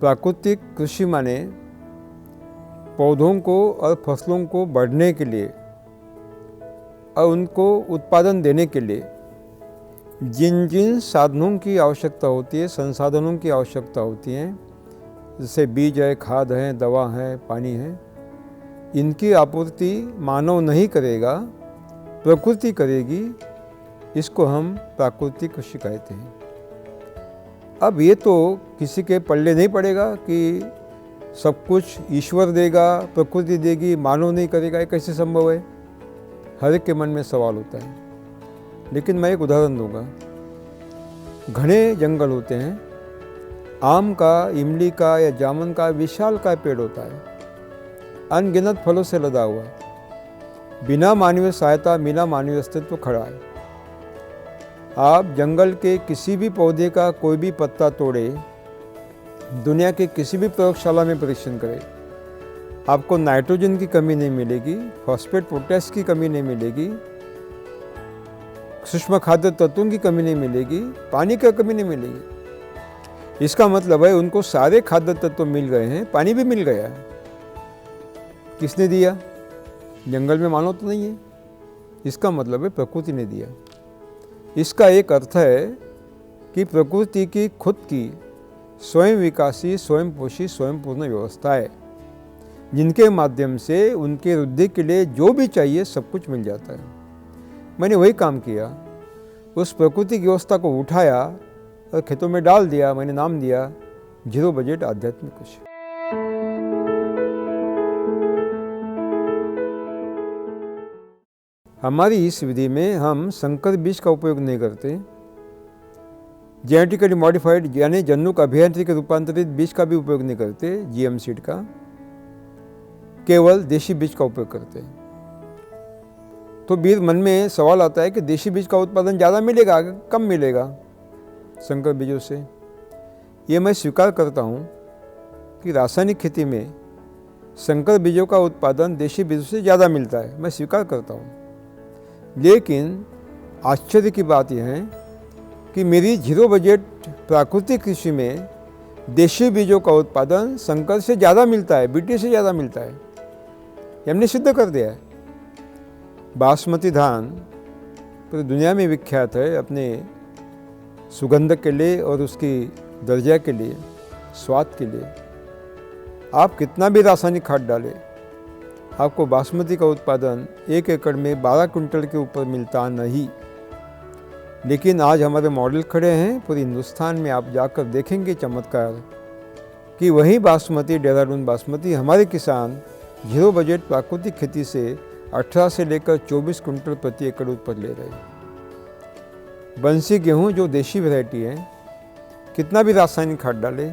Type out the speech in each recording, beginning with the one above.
प्राकृतिक कृषि माने पौधों को और फसलों को बढ़ने के लिए और उनको उत्पादन देने के लिए जिन जिन साधनों की आवश्यकता होती है, संसाधनों की आवश्यकता होती है, जैसे बीज है, खाद है, दवा है, पानी है, इनकी आपूर्ति मानव नहीं करेगा, प्रकृति करेगी। इसको हम प्राकृतिक कृषि कहते हैं। अब ये तो किसी के पल्ले नहीं पड़ेगा कि सब कुछ ईश्वर देगा, प्रकृति देगी, मानव नहीं करेगा, ये कैसे संभव है? हर एक के मन में सवाल होता है। लेकिन मैं एक उदाहरण दूंगा। घने जंगल होते हैं, आम का, इमली का या जामुन का विशाल का पेड़ होता है, अनगिनत फलों से लदा हुआ, बिना मानवीय सहायता, बिना मानवीय अस्तित्व खड़ा है। आप जंगल के किसी भी पौधे का कोई भी पत्ता तोड़े, दुनिया के किसी भी प्रयोगशाला में परीक्षण करें, आपको नाइट्रोजन की कमी नहीं मिलेगी, फॉस्फेट पोटेश की कमी नहीं मिलेगी, सूक्ष्म खाद्य तत्वों की कमी नहीं मिलेगी, पानी की कमी नहीं मिलेगी। इसका मतलब है उनको सारे खाद्य तत्व मिल गए हैं, पानी भी मिल गया है। किसने दिया? जंगल में मानव तो नहीं है। इसका मतलब है प्रकृति ने दिया। इसका एक अर्थ है कि प्रकृति की खुद की स्वयं विकासी, स्वयं पोषी, स्वयं पूर्ण व्यवस्था है, जिनके माध्यम से उनके वृद्धि के लिए जो भी चाहिए सब कुछ मिल जाता है। मैंने वही काम किया, उस प्रकृति की व्यवस्था को उठाया और खेतों में डाल दिया। मैंने नाम दिया जीरो बजट आध्यात्मिक कृषि। हमारी इस विधि में हम संकर बीज का उपयोग नहीं करते, जेनेटिकली मॉडिफाइड यानी जन्नुक अभियांत्रिकी रूपांतरित बीज का भी उपयोग नहीं करते, जीएम सीड का, केवल देशी बीज का उपयोग करते हैं। तो बीज मन में सवाल आता है कि देशी बीज का उत्पादन ज़्यादा मिलेगा, कम मिलेगा संकर बीजों से? ये मैं स्वीकार करता हूँ कि रासायनिक खेती में संकर बीजों का उत्पादन देशी बीजों से ज़्यादा मिलता है, मैं स्वीकार करता हूँ। लेकिन आश्चर्य की बात यह है कि मेरी जीरो बजट प्राकृतिक कृषि में देशी बीजों का उत्पादन संकर से ज़्यादा मिलता है, बीटी से ज़्यादा मिलता है। हमने सिद्ध कर दिया है। बासमती धान पूरी दुनिया में विख्यात है अपने सुगंध के लिए और उसकी दर्जा के लिए, स्वाद के लिए। आप कितना भी रासायनिक खाद डालें, आपको बासमती का उत्पादन 1 एकड़ में 12 क्विंटल के ऊपर मिलता नहीं। लेकिन आज हमारे मॉडल खड़े हैं पूरे हिंदुस्तान में, आप जाकर देखेंगे चमत्कार कि वही बासमती, देहरादून बासमती, हमारे किसान जीरो बजट प्राकृतिक खेती से 18 से लेकर 24 क्विंटल प्रति एकड़ ऊपर ले रहे हैं। बंसी गेहूँ जो देशी वैरायटी है, कितना भी रासायनिक खाद डाले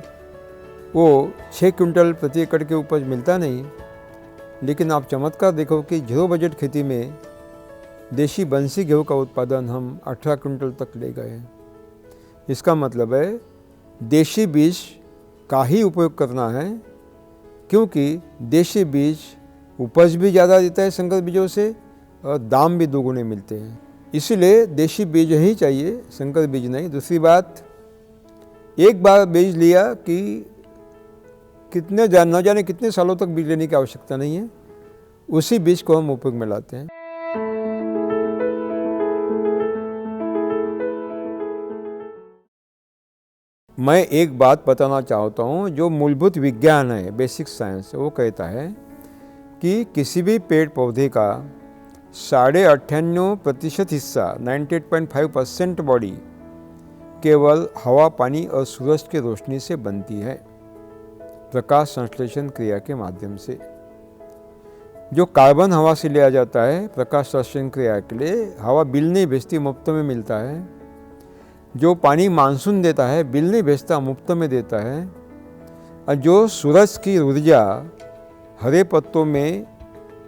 वो 6 क्विंटल प्रति एकड़ के उपज मिलता नहीं। लेकिन आप चमत्कार देखो कि जीरो बजट खेती में देशी बंसी गेहूँ का उत्पादन हम 18 क्विंटल तक ले गए हैं। इसका मतलब है देशी बीज का ही उपयोग करना है, क्योंकि देशी बीज उपज भी ज़्यादा देता है संकर बीजों से और दाम भी दोगुने मिलते हैं। इसीलिए देशी बीज ही चाहिए, संकर बीज नहीं। दूसरी बात, एक बार बीज लिया कि न जाने कितने सालों तक बीज लेने की आवश्यकता नहीं है, उसी बीज को हम उपयोग में लाते हैं। मैं एक बात बताना चाहता हूँ, जो मूलभूत विज्ञान है, बेसिक साइंस, वो कहता है कि किसी भी पेड़ पौधे का 98.5% हिस्सा 98.5% बॉडी केवल हवा, पानी और सूरज की रोशनी से बनती है, प्रकाश संश्लेषण क्रिया के माध्यम से। जो कार्बन हवा से लिया जाता है प्रकाश संश्लेषण क्रिया के लिए, हवा बिल नहीं भेजती, मुफ्त में मिलता है। जो पानी मानसून देता है, बिल नहीं भेजता, मुफ्त में देता है। और जो सूरज की ऊर्जा हरे पत्तों में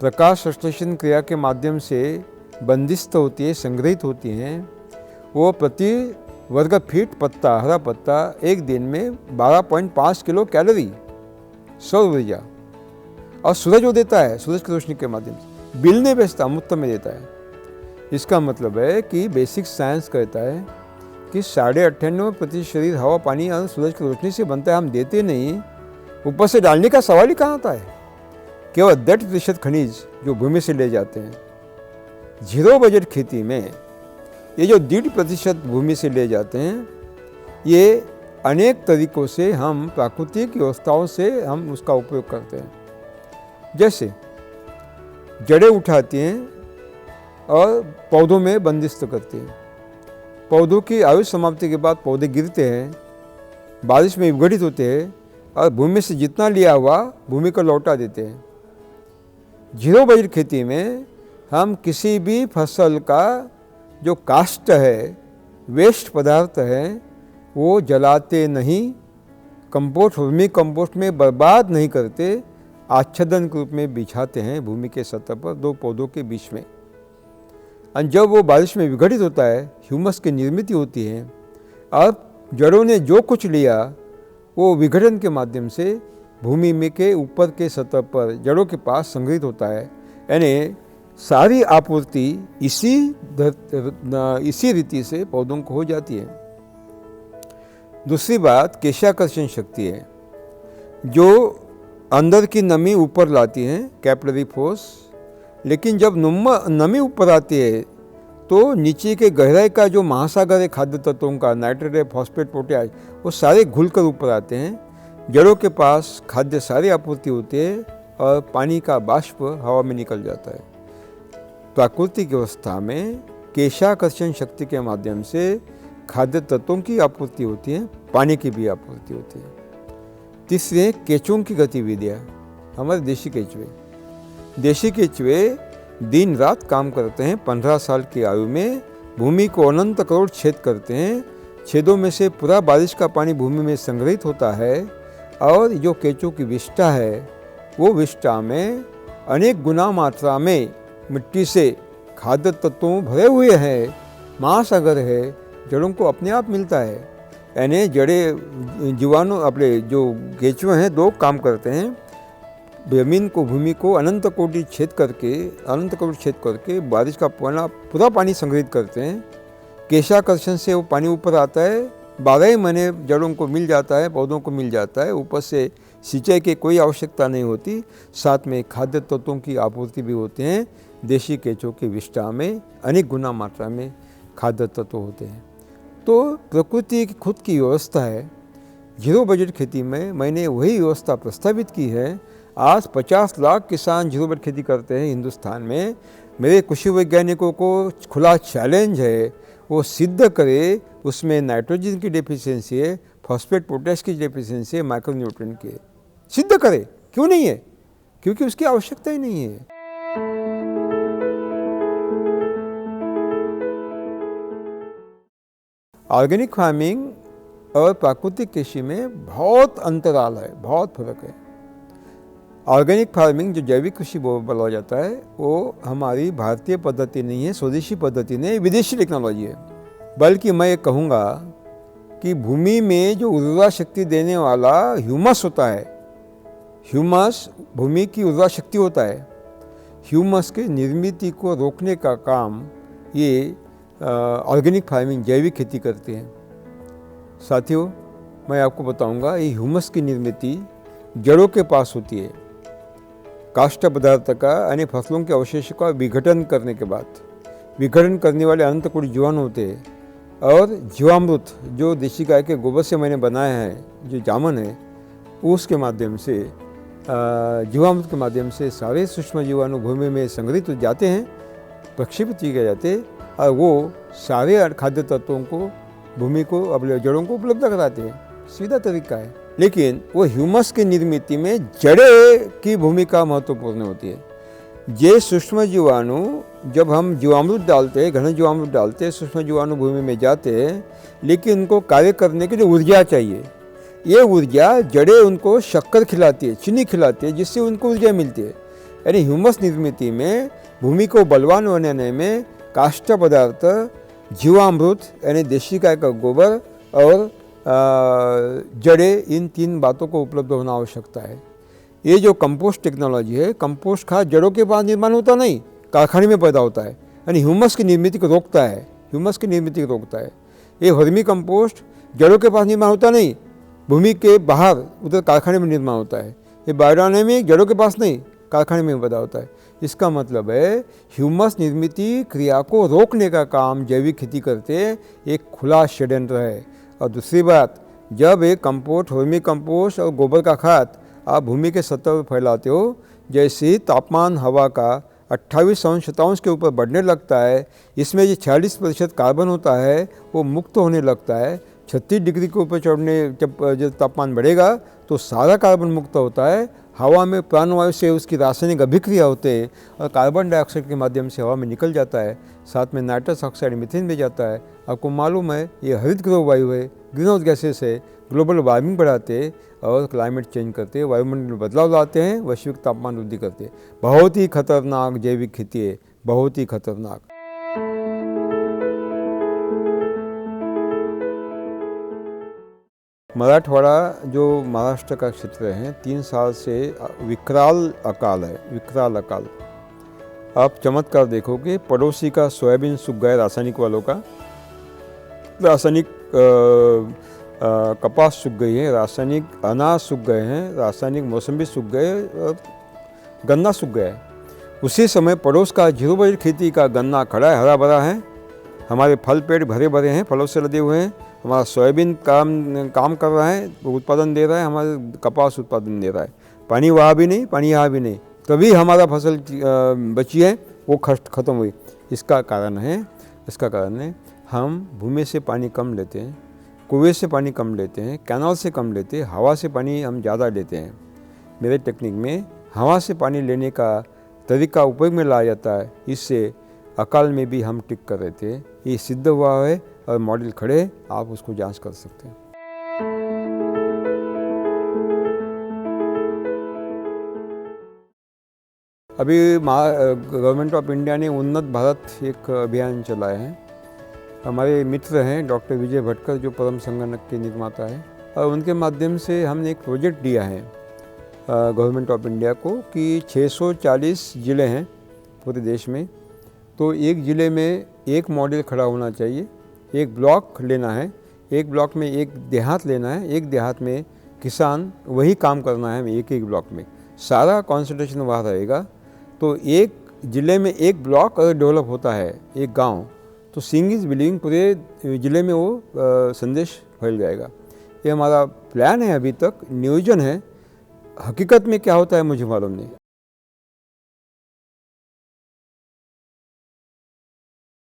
प्रकाश संश्लेषण क्रिया के माध्यम से बंदिस्त होती है, संग्रहित होती हैं, वो प्रति वर्ग फीट पत्ता, हरा पत्ता एक दिन में 12.5 किलो कैलोरी सौर ऊर्जा, और सूरज वो देता है, सूरज की रोशनी के माध्यम से, बिल नहीं बेचता, मुफ्त में देता है। इसका मतलब है कि बेसिक साइंस कहता है कि 98.5% शरीर हवा, पानी और सूरज की रोशनी से बनता है। हम देते नहीं, ऊपर से डालने का सवाल ही कहाँ आता है। केवल 10% खनिज जो भूमि से ले जाते हैं। जीरो बजट खेती में ये जो 1.5% भूमि से ले जाते हैं, ये अनेक तरीकों से हम प्राकृतिक व्यवस्थाओं से हम उसका उपयोग करते हैं। जैसे जड़ें उठाती हैं और पौधों में बंदिस्त करती हैं। पौधों की आयु समाप्ति के बाद पौधे गिरते हैं, बारिश में विघटित होते हैं और भूमि से जितना लिया हुआ भूमि को लौटा देते हैं। जीरो बजट खेती में हम किसी भी फसल का जो कास्ट है, वेस्ट पदार्थ है, वो जलाते नहीं, कंपोस्ट वर्मी कंपोस्ट में बर्बाद नहीं करते, आच्छादन के रूप में बिछाते हैं भूमि के सतह पर 2 पौधों के बीच में। और जब वो बारिश में विघटित होता है, ह्यूमस की निर्मित होती है। अब जड़ों ने जो कुछ लिया वो विघटन के माध्यम से भूमि में के ऊपर के सतह पर जड़ों के पास संग्रहित होता है। यानी सारी आपूर्ति इसी रीति से पौधों को हो जाती है। दूसरी बात केशाकर्षण शक्ति है, जो अंदर की नमी ऊपर लाती है, कैपिलरी फोर्स। लेकिन जब नमी ऊपर आती है तो नीचे के गहराई का जो महासागर है खाद्य तत्वों का, नाइट्रेट, फॉस्फेट, पोटाश, वो सारे घुलकर ऊपर आते हैं। जड़ों के पास खाद्य सारी आपूर्ति होती है और पानी का बाष्प हवा में निकल जाता है। प्राकृतिक व्यवस्था में केशाकर्षण शक्ति के माध्यम से खाद्य तत्वों की आपूर्ति होती है, पानी की भी आपूर्ति होती है। तीसरे केंचुओं की गतिविधियाँ। हमारे देशी केंचुए दिन रात काम करते हैं। 15 साल की आयु में भूमि को अनंत करोड़ छेद करते हैं। छेदों में से पूरा बारिश का पानी भूमि में संग्रहित होता है और जो केंचुओं की विष्ठा है, वो विष्ठा में अनेक गुना मात्रा में मिट्टी से खाद्य तत्वों भरे हुए हैं। महासागर है, जड़ों को अपने आप मिलता है। यानी जड़े जीवाणु अपने जो केंचुए हैं 2 काम करते हैं। जमीन को, भूमि को अनंत करोड़ छेद करके बारिश का पूरा पानी संग्रहित करते हैं। केशाकर्षण से वो पानी ऊपर आता है, 12 महीने जड़ों को मिल जाता है, पौधों को मिल जाता है। ऊपर से सिंचाई की कोई आवश्यकता नहीं होती। साथ में खाद्य तत्वों की आपूर्ति भी होते हैं। देशी केंचुओं की विष्ठा में अनेक गुना मात्रा में खाद्य तत्व होते हैं। तो प्रकृति की खुद की व्यवस्था है। जीरो बजट खेती में मैंने वही व्यवस्था प्रस्तावित की है। आज 50 लाख किसान जीरो बजट खेती करते हैं हिंदुस्तान में। मेरे कृषि वैज्ञानिकों को खुला चैलेंज है, वो सिद्ध करे उसमें नाइट्रोजन की डेफिशिएंसी है, फॉस्फेट पोटेश की डेफिशिएंसी है, माइक्रोन्यूट्रिएंट की है। सिद्ध करे, क्यों नहीं है? क्योंकि उसकी आवश्यकता ही नहीं है। ऑर्गेनिक फार्मिंग और प्राकृतिक कृषि में बहुत अंतराल है, बहुत फर्क है। ऑर्गेनिक फार्मिंग जो जैविक कृषि बोला जाता है, वो हमारी भारतीय पद्धति नहीं है, स्वदेशी पद्धति नहीं, विदेशी टेक्नोलॉजी है। बल्कि मैं ये कहूँगा कि भूमि में जो उर्वरा शक्ति देने वाला ह्यूमस होता है, ह्यूमस भूमि की उर्वरा शक्ति होता है। ह्यूमस के निर्मित को रोकने का काम ये ऑर्गेनिक फार्मिंग, जैविक खेती करते हैं। साथियों, मैं आपको बताऊंगा, ये ह्यूमस की निर्मित जड़ों के पास होती है। काष्ठ पदार्थ का यानी फसलों के अवशेष का विघटन करने के बाद विघटन करने वाले अनंत कोटि जीवाणु होते हैं। और जीवामृत जो देशी गाय के गोबर से मैंने बनाया है, जो जामन है, उसके माध्यम से, जीवामृत के माध्यम से सारे सूक्ष्म जीवाणु भूमि में संग्रहित हो जाते हैं, प्रक्षेपित किए जाते हैं और वो सारे खाद्य तत्वों को भूमि को, अपने जड़ों को उपलब्ध कराते हैं। सीधा तरीका है। लेकिन वो ह्यूमस की निर्मित में जड़ें की भूमिका महत्वपूर्ण होती है। ये सूक्ष्म जीवाणु, जब हम जीवामृत डालते हैं, घन जीवामृत डालते हैं, सूक्ष्म जीवाणु भूमि में जाते हैं, लेकिन उनको कार्य करने के लिए ऊर्जा चाहिए। ये ऊर्जा जड़ें उनको शक्कर खिलाती है, चीनी खिलाती है, जिससे उनको ऊर्जा मिलती है। यानी ह्यूमस निर्मित में भूमि को बलवान बनाने में काष्ठ पदार्थ, जीवामृत यानी देशी गाय का गोबर और जड़ें, इन 3 बातों को उपलब्ध होना आवश्यकता है। ये जो कंपोस्ट टेक्नोलॉजी है, कंपोस्ट खाद जड़ों के पास निर्माण होता नहीं, कारखाने में पैदा होता है। यानी ह्यूमस की निर्मित को रोकता है, ह्यूमस की निर्मित को रोकता है। ये वर्मी कंपोस्ट जड़ों के पास निर्माण होता नहीं, भूमि के बाहर उधर कारखाने में निर्माण होता है। ये बायोडायनामिक जड़ों के पास नहीं, कारखाने में पैदा होता है। इसका मतलब है ह्यूमस निर्मित क्रिया को रोकने का काम जैविक खेती करते एक खुला षड्यंत्र है। और दूसरी बात, जब एक कंपोस्ट, वर्मी कंपोस्ट और गोबर का खाद आप भूमि के सतह पर फैलाते हो, जैसे ही तापमान हवा का 28 के ऊपर बढ़ने लगता है, इसमें जो 46% कार्बन होता है वो मुक्त होने लगता है। 36 डिग्री के ऊपर चढ़ने जब तापमान बढ़ेगा तो सारा कार्बन मुक्त होता है, हवा में प्राणवायु से उसकी रासायनिक अभिक्रिया होते हैं और कार्बन डाइऑक्साइड के माध्यम से हवा में निकल जाता है, साथ में नाइट्रस ऑक्साइड मीथेन में जाता है। आपको मालूम है ये हरित गृह वायु है, ग्रीन हाउस गैसेस है, ग्लोबल वार्मिंग बढ़ाते और क्लाइमेट चेंज करते, वायुमंडल में बदलाव लाते हैं, वैश्विक तापमान वृद्धि करते। बहुत ही खतरनाक जैविक खेती है, बहुत ही खतरनाक। मराठवाड़ा जो महाराष्ट्र का क्षेत्र है, 3 साल से विकराल अकाल है, विकराल अकाल। आप चमत्कार देखोगे, पड़ोसी का सोयाबीन सूख गया रासायनिक वालों का, रासायनिक कपास सूख गई है, रासायनिक अनाज सूख गए हैं, रासायनिक मौसमी सूख गए, गन्ना सूख गया है। उसी समय पड़ोस का 0 बजट खेती का गन्ना खड़ा है, हरा भरा है, हमारे फल पेड़ भरे भरे हैं, फलों से लदे हुए हैं, हमारा सोयाबीन काम कर रहा है, उत्पादन दे रहा है, हमारे कपास उत्पादन दे रहा है। पानी वहाँ भी नहीं, पानी यहाँ भी नहीं, तभी हमारा फसल बची है वो खत्म हुई। इसका कारण है हम भूमि से पानी कम लेते हैं, कुएं से पानी कम लेते हैं, कैनाल से कम लेते हैं, हवा से पानी हम ज़्यादा लेते हैं। मेरे टेक्निक में हवा से पानी लेने का तरीका उपयोग में लाया जाता है, इससे अकाल में भी हम टिक कर रहे थे। ये सिद्ध हुआ है और मॉडल खड़े, आप उसको जांच कर सकते हैं। अभी गवर्नमेंट ऑफ इंडिया ने उन्नत भारत एक अभियान चलाया है। हमारे मित्र हैं डॉक्टर विजय भटकर, जो परम संगणक के निर्माता है, और उनके माध्यम से हमने एक प्रोजेक्ट दिया है गवर्नमेंट ऑफ इंडिया को कि 640 ज़िले हैं पूरे देश में, तो एक ज़िले में एक मॉडल खड़ा होना चाहिए। एक ब्लॉक लेना है, एक ब्लॉक में एक देहात लेना है, एक देहात में किसान वही काम करना है, एक एक ब्लॉक में सारा कॉन्सेंट्रेशन वहाँ रहेगा। तो एक ज़िले में एक ब्लॉक अगर डेवलप होता है, एक गांव, तो सिंग इज़ बिलीविंग, पूरे ज़िले में वो संदेश फैल जाएगा। ये हमारा प्लान है, अभी तक नियोजन है, हकीकत में क्या होता है मुझे मालूम नहीं।